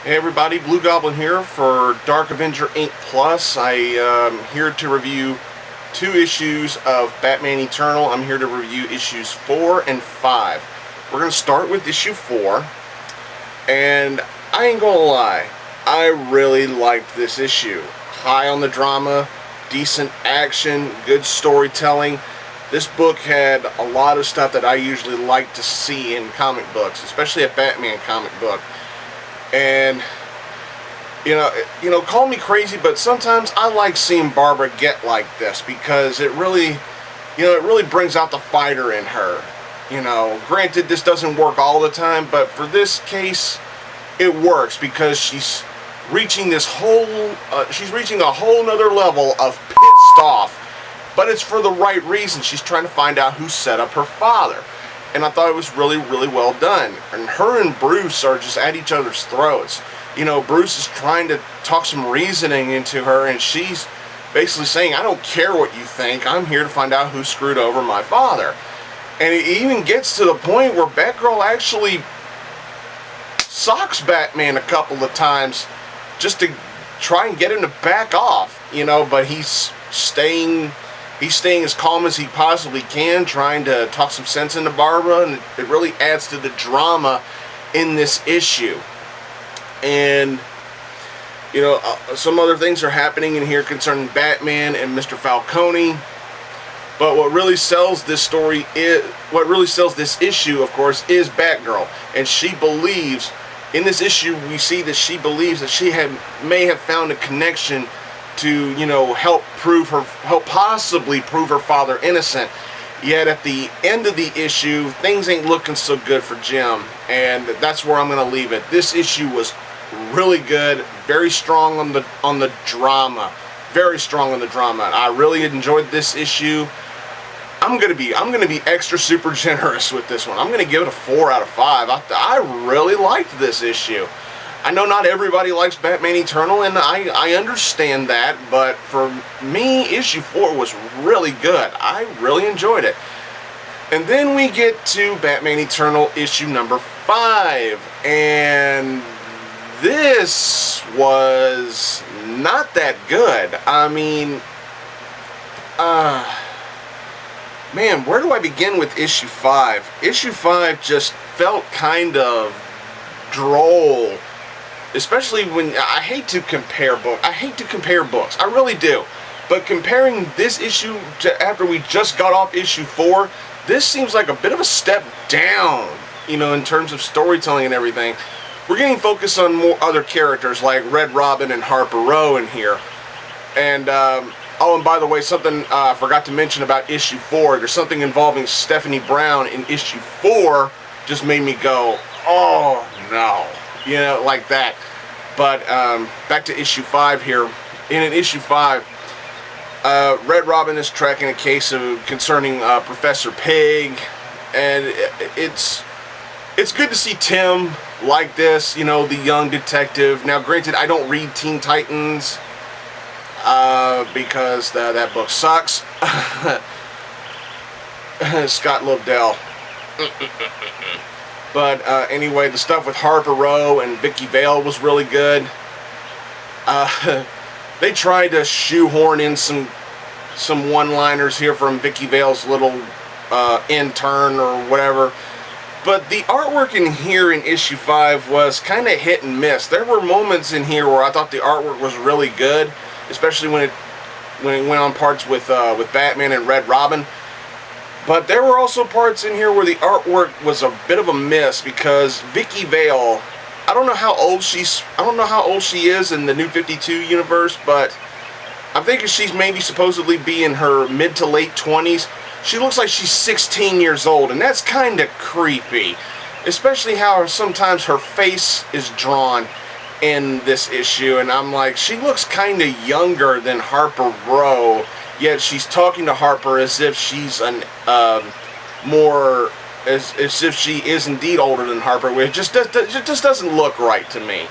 Hey everybody, Blugoblin here for Dark Avenger Inc. Plus. I am here to review 2 issues of Batman Eternal. I'm here to review issues 4 and 5. We're going to start with issue 4. And I ain't gonna lie, I really liked this issue. High on the drama, decent action, good storytelling. This book had a lot of stuff that I usually like to see in comic books, especially a Batman comic book. And you know, call me crazy, but sometimes I like seeing Barbara get like this because it really brings out the fighter in her. Granted, this doesn't work all the time, but for this case, it works because she's reaching a whole nother level of pissed off. But it's for the right reason. She's trying to find out who set up her father. And I thought it was really, really well done. And her and Bruce are just at each other's throats. Bruce is trying to talk some reasoning into her, and she's basically saying, I don't care what you think. I'm here to find out who screwed over my father. And it even gets to the point where Batgirl actually socks Batman a couple of times just to try and get him to back off. But he's staying as calm as he possibly can, trying to talk some sense into Barbara, and it really adds to the drama in this issue. And some other things are happening in here concerning Batman and Mr. Falcone. But what really sells this issue, of course, is Batgirl, and she believes in this issue. We see that she believes that she may have found a connection to help possibly prove her father innocent. Yet at the end of the issue, things ain't looking so good for Jim, and that's where I'm going to leave it. This issue was really good, very strong on the drama, very strong on the drama. I really enjoyed this issue. I'm gonna be extra super generous with this one. I'm gonna give it a 4 out of 5. I really liked this issue. I know not everybody likes Batman Eternal, and I understand that, but for me, issue 4 was really good. I really enjoyed it. And then we get to Batman Eternal issue number 5, and this was not that good. I mean, man, where do I begin with issue 5? Issue 5 just felt kind of droll. Especially when I hate to compare books. I really do. But comparing this issue to after we just got off issue 4, this seems like a bit of a step down, in terms of storytelling and everything. We're getting focused on more other characters like Red Robin and Harper Row in here. And oh, and by the way, something I forgot to mention about issue 4. There's something involving Stephanie Brown in issue 4. Just made me go, oh no. Like that. But back to issue 5 here. In issue 5, Red Robin is tracking a case concerning Professor Pig, and it's good to see Tim like this. The young detective. Now, granted, I don't read Teen Titans because that book sucks. Scott Lobdell. But anyway, the stuff with Harper Row and Vicky Vale was really good. They tried to shoehorn in some one-liners here from Vicky Vale's little intern or whatever. But the artwork in here in issue 5 was kind of hit and miss. There were moments in here where I thought the artwork was really good, especially when it went on parts with Batman and Red Robin. But there were also parts in here where the artwork was a bit of a miss because Vicky Vale, I don't know how old she is in the New 52 universe, but I'm thinking she's maybe supposedly be in her mid to late 20s. She looks like she's 16 years old, and that's kind of creepy, especially how sometimes her face is drawn in this issue, and I'm like, she looks kind of younger than Harper Row. Yet she's talking to Harper as if she's as if she is indeed older than Harper, which just doesn't look right to me.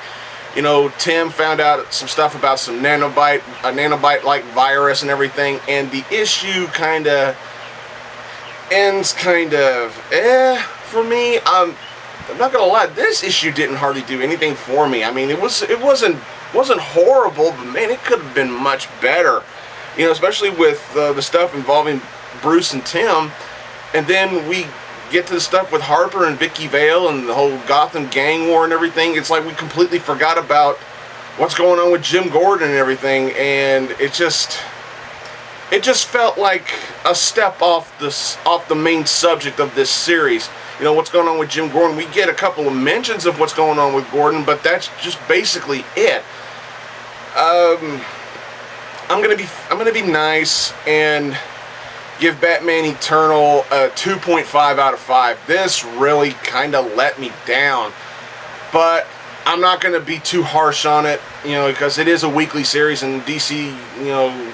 Tim found out some stuff about a nanobite-like virus and everything, and the issue ends for me. I'm not gonna lie, this issue didn't hardly do anything for me. I mean, it wasn't horrible, but man, it could have been much better. You know, especially with the stuff involving Bruce and Tim, and then we get to the stuff with Harper and Vicky Vale and the whole Gotham gang war and everything. It's like we completely forgot about what's going on with Jim Gordon and everything, and it just felt like a step off the main subject of this series. You know, what's going on with Jim Gordon. We get a couple of mentions of what's going on with Gordon, but that's just basically it. I'm gonna be nice and give Batman Eternal a 2.5 out of 5. This really kind of let me down, but I'm not gonna be too harsh on it, you know, because it is a weekly series and DC, you know,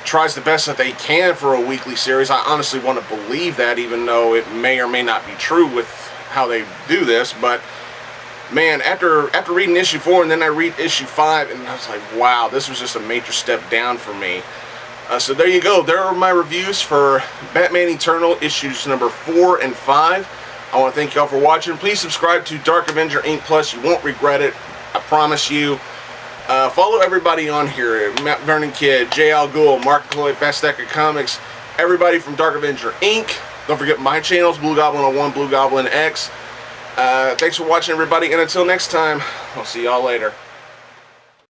tries the best that they can for a weekly series. I honestly want to believe that, even though it may or may not be true with how they do this. But man, after reading issue 4 and then I read issue 5, and I was like, wow, this was just a major step down for me. So there you go. There are my reviews for Batman Eternal issues number 4 and 5. I want to thank y'all for watching. Please subscribe to Dark Avenger Inc. Plus. You won't regret it. I promise you. Follow everybody on here. Matt Vernon Kid, J. Al Ghul, Mark Cloyd, Fast Stack of Comics, everybody from Dark Avenger Inc. Don't forget my channels, Blugoblin 01, Blugoblin X. Thanks for watching, everybody, and until next time, I'll see y'all later.